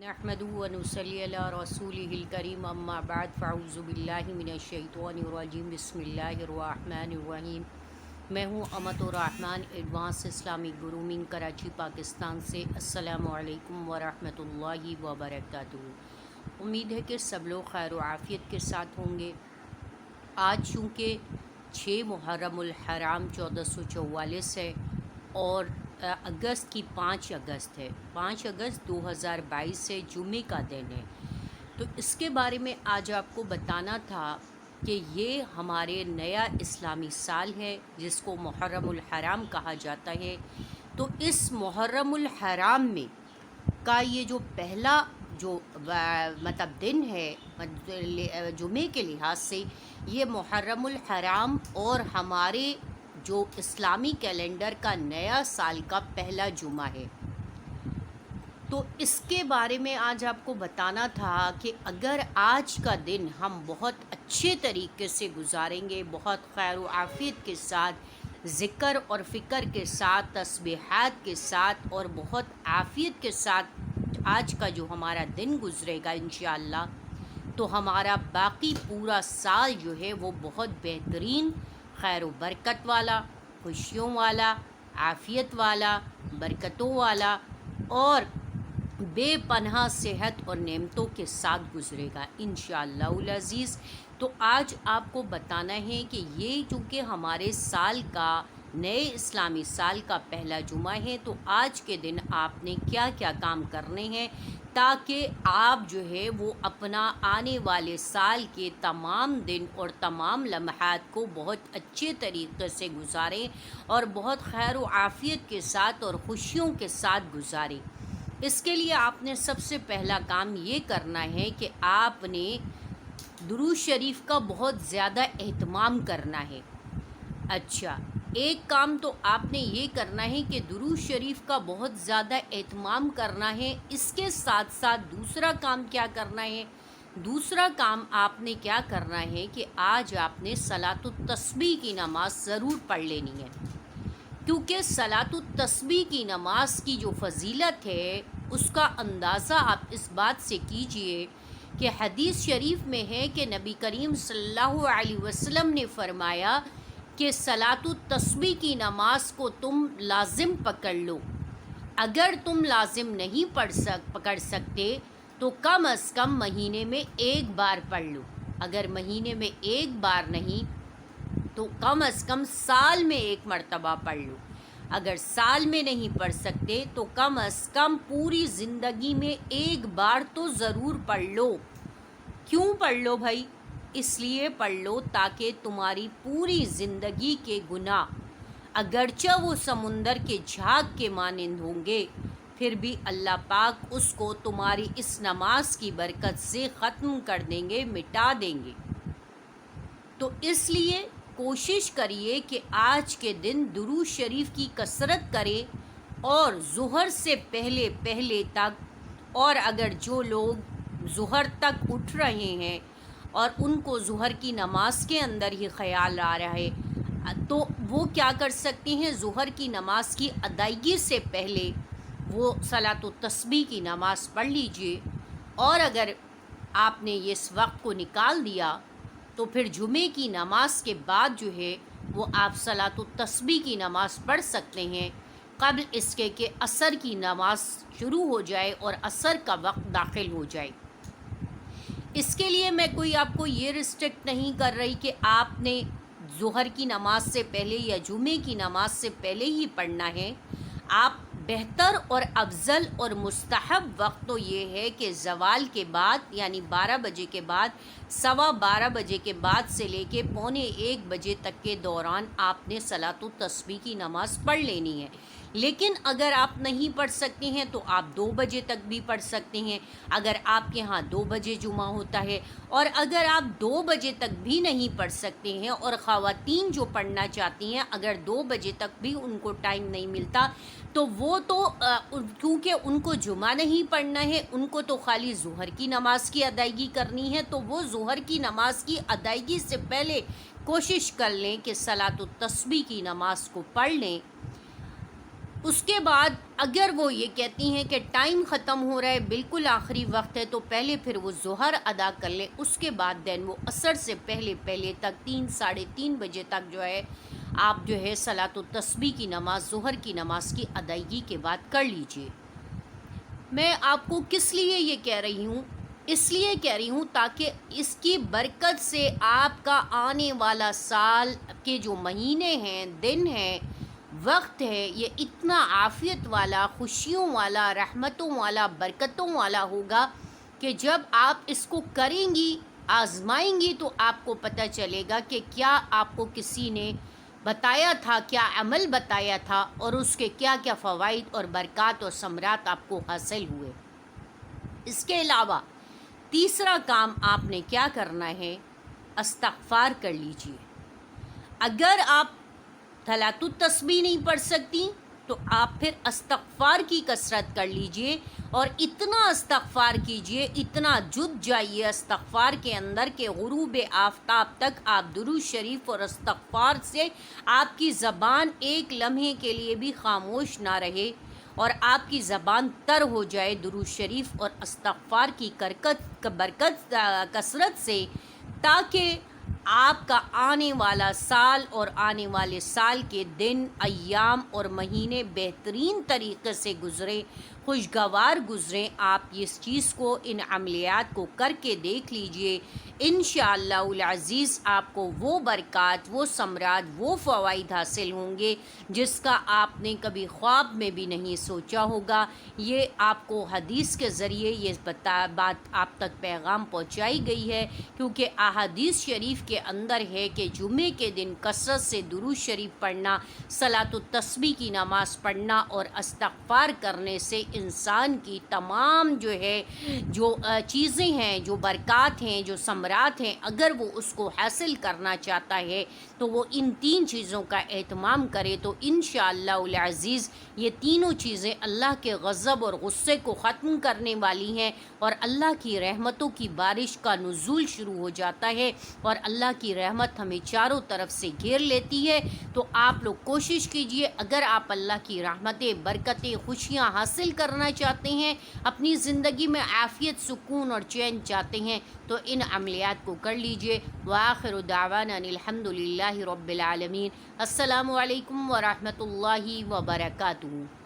नहमदुहु व नुसल्ली अला रसूलिहिल करीम अम्मा बाद फ़अऊज़ु बिल्लाहि मिनश शैतानिर रजीम बिस्मिल्लाहिर रहमानिर रहीम। मैं हूँ Amat Rahman advance Islamic grooming Karachi Pakistan से। अस्सलामु अलैकुम व रहमतुल्लाहि व बरकातुहू। उम्मीद है कि सब लोग खैर व आफ़ियत के साथ होंगे। आज चूँकि 6 मुहर्रमुल हराम 1444 है और अगस्त की 5 अगस्त है। 5 अगस्त 2022 से जुमे का दिन है। तो इसके बारे में आज आपको बताना था कि ये हमारे नया इस्लामी साल है जिसको मुहर्रमुल हराम कहा जाता है। तो इस मुहर्रमुल हराम में का ये जो पहला जो मतलब दिन है जुमे के लिहाज से, ये मुहर्रमुल हराम और हमारे जो इस्लामी कैलेंडर का नया साल का पहला जुमा है। तो इसके बारे में आज आपको बताना था कि अगर आज का दिन हम बहुत अच्छे तरीके से गुजारेंगे, बहुत खैर व आफ़ियत के साथ, ज़िक्र और फ़िक्र के साथ, तस्बीहात के साथ और बहुत आफ़ियत के साथ आज का जो हमारा दिन गुज़रेगा इंशाअल्लाह, तो हमारा बाकी पूरा साल जो है वो बहुत बेहतरीन, खैर व बरकत वाला, खुशियों वाला, आफ़ियत वाला, बरकतों वाला और बेपनाह सेहत और नेमतों के साथ गुज़रेगा इंशाअल्लाहुल अज़ीज़। तो आज आपको बताना है कि ये चूँकि हमारे साल का, नए इस्लामी साल का पहला जुमा है, तो आज के दिन आपने क्या क्या काम करने हैं ताकि आप जो है वो अपना आने वाले साल के तमाम दिन और तमाम लम्हात को बहुत अच्छे तरीक़े से गुजारें और बहुत खैर व आफ़ियत के साथ और ख़ुशियों के साथ गुजारें। इसके लिए आपने सबसे पहला काम ये करना है कि आपने दुरूद शरीफ का बहुत ज़्यादा एहतमाम करना है। अच्छा, एक काम तो आपने ये करना है कि दुरूद शरीफ का बहुत ज़्यादा एहतमाम करना है। इसके साथ साथ दूसरा काम क्या करना है? दूसरा काम आपने क्या करना है कि आज आपने सलातुत तस्बीह की नमाज़ ज़रूर पढ़ लेनी है, क्योंकि सलातुत तस्बीह की नमाज की जो फजीलत है उसका अंदाज़ा आप इस बात से कीजिए कि हदीस शरीफ में है कि नबी करीम सल्लल्लाहु अलैहि वसल्लम ने फ़रमाया कि सलातुत तस्बीह की नमाज को तुम लाजिम पकड़ लो। अगर तुम लाजिम नहीं पकड़ सकते तो कम अज़ कम महीने में एक बार पढ़ लो। अगर महीने में एक बार नहीं तो कम अज़ कम साल में एक मरतबा पढ़ लो। अगर साल में नहीं पढ़ सकते तो कम अज़ कम पूरी ज़िंदगी में एक बार तो ज़रूर पढ़ लो। क्यों पढ़ लो भाई? इसलिए पढ़ लो ताकि तुम्हारी पूरी ज़िंदगी के गुनाह अगरचे वो समुंदर के झाग के मानिंद होंगे, फिर भी अल्लाह पाक उसको तुम्हारी इस नमाज की बरकत से ख़त्म कर देंगे, मिटा देंगे। तो इसलिए कोशिश करिए कि आज के दिन दुरूद शरीफ की कसरत करें और ज़ुहर से पहले पहले तक, और अगर जो लोग ज़ुहर तक उठ रहे हैं और उनको ज़ुहर की नमाज के अंदर ही ख़याल आ रहा है तो वो क्या कर सकते हैं, ज़ुहर की नमाज की अदायगी से पहले वो सलातुत तस्बीह की नमाज़ पढ़ लीजिए। और अगर आपने ये इस वक्त को निकाल दिया तो फिर जुमे की नमाज के बाद जो है वो आप सलातुत तस्बीह की नमाज़ पढ़ सकते हैं क़ब्ल इसके कि असर की नमाज़ शुरू हो जाए और असर का वक्त दाखिल हो जाए। इसके लिए मैं कोई आपको ये रिस्ट्रिक्ट नहीं कर रही कि आपने ज़ुहर की नमाज से पहले या जुमे की नमाज से पहले ही पढ़ना है। आप बेहतर और अफजल और मुस्तहब वक्त तो ये है कि ज़वाल के बाद यानी 12 बजे के बाद, 12:15 बजे के बाद से लेके 12:45 बजे तक के दौरान आपने सलातुत तस्बीह की नमाज़ पढ़ लेनी है। लेकिन अगर आप नहीं पढ़ सकते हैं तो आप 2 बजे तक भी पढ़ सकते हैं, अगर आपके यहाँ 2 बजे जुमा होता है। और अगर आप 2 बजे तक भी नहीं पढ़ सकते हैं और ख़वातीन जो पढ़ना चाहती हैं अगर 2 बजे तक भी उनको टाइम नहीं मिलता तो वो तो क्योंकि उनको जुमा नहीं पढ़ना है, उनको तो खाली ज़ुहर की नमाज़ की अदायगी करनी है, तो वो ज़ुहर की नमाज़ की अदायगी से पहले कोशिश कर लें कि सलातुत तस्बीह की नमाज़ को पढ़ लें। اس کے بعد اگر وہ یہ کہتی ہیں کہ ٹائم ختم ہو رہا ہے، بالکل آخری وقت ہے، تو پہلے پھر وہ ظہر ادا کر لیں، اس کے بعد دین وہ عصر سے پہلے تک 3 بجے تک جو ہے آپ جو ہے صلاۃ التسبیح کی نماز، ظہر کی نماز کی ادائیگی کے بعد کر لیجئے۔ میں آپ کو کس لیے یہ کہہ رہی ہوں؟ اس لیے کہہ رہی ہوں تاکہ اس کی برکت سے آپ کا آنے والا سال کے جو مہینے ہیں، دن ہیں، وقت ہے، یہ اتنا عافیت والا، خوشیوں والا، رحمتوں والا، برکتوں والا ہوگا کہ جب آپ اس کو کریں گی، آزمائیں گی، تو آپ کو پتہ چلے گا کہ کیا آپ کو کسی نے بتایا تھا، کیا عمل بتایا تھا، اور اس کے کیا کیا فوائد اور برکات اور ثمرات آپ کو حاصل ہوئے۔ اس کے علاوہ تیسرا کام آپ نے کیا کرنا ہے؟ استغفار کر لیجئے۔ اگر آپ صلاۃ التسبیح نہیں پڑھ سکتی تو آپ پھر استغفار کی کثرت کر لیجئے، اور اتنا استغفار کیجئے، اتنا جت جائیے استغفار کے اندر کہ غروب آفتاب تک آپ درود شریف اور استغفار سے آپ کی زبان ایک لمحے کے لیے بھی خاموش نہ رہے، اور آپ کی زبان تر ہو جائے درود شریف اور استغفار کی برکت کثرت سے، تاکہ آپ کا آنے والا سال اور آنے والے سال کے دن، ایام اور مہینے بہترین طریقے سے گزرے، خوشگوار گزریں۔ آپ اس چیز کو، ان عملیات کو کر کے دیکھ لیجئے، انشاءاللہ العزیز آپ کو وہ برکات، وہ ثمرات، وہ فوائد حاصل ہوں گے جس کا آپ نے کبھی خواب میں بھی نہیں سوچا ہوگا۔ یہ آپ کو حدیث کے ذریعے یہ بات آپ تک پیغام پہنچائی گئی ہے، کیونکہ احادیث شریف کے اندر ہے کہ جمعے کے دن کثرت سے درود شریف پڑھنا، صلاۃ التسبیح کی نماز پڑھنا اور استغفار کرنے سے انسان کی تمام جو چیزیں ہیں، جو برکات ہیں، جو ثمرات ہیں، اگر وہ اس کو حاصل کرنا چاہتا ہے تو وہ ان 3 چیزوں کا اہتمام کرے، تو انشاءاللہ العزیز یہ تینوں چیزیں اللہ کے غضب اور غصے کو ختم کرنے والی ہیں، اور اللہ کی رحمتوں کی بارش کا نزول شروع ہو جاتا ہے، اور اللہ کی رحمت ہمیں چاروں طرف سے گھیر لیتی ہے۔ تو آپ لوگ کوشش کیجئے، اگر آپ اللہ کی رحمتیں، برکتیں، خوشیاں حاصل کرنا چاہتے ہیں، اپنی زندگی میں عافیت، سکون اور چین چاہتے ہیں، تو ان عملیات کو کر لیجئے۔ وآخر دعوانا ان الحمدللہ رب العالمین۔ السلام علیکم ورحمۃ اللہ وبرکاتہ۔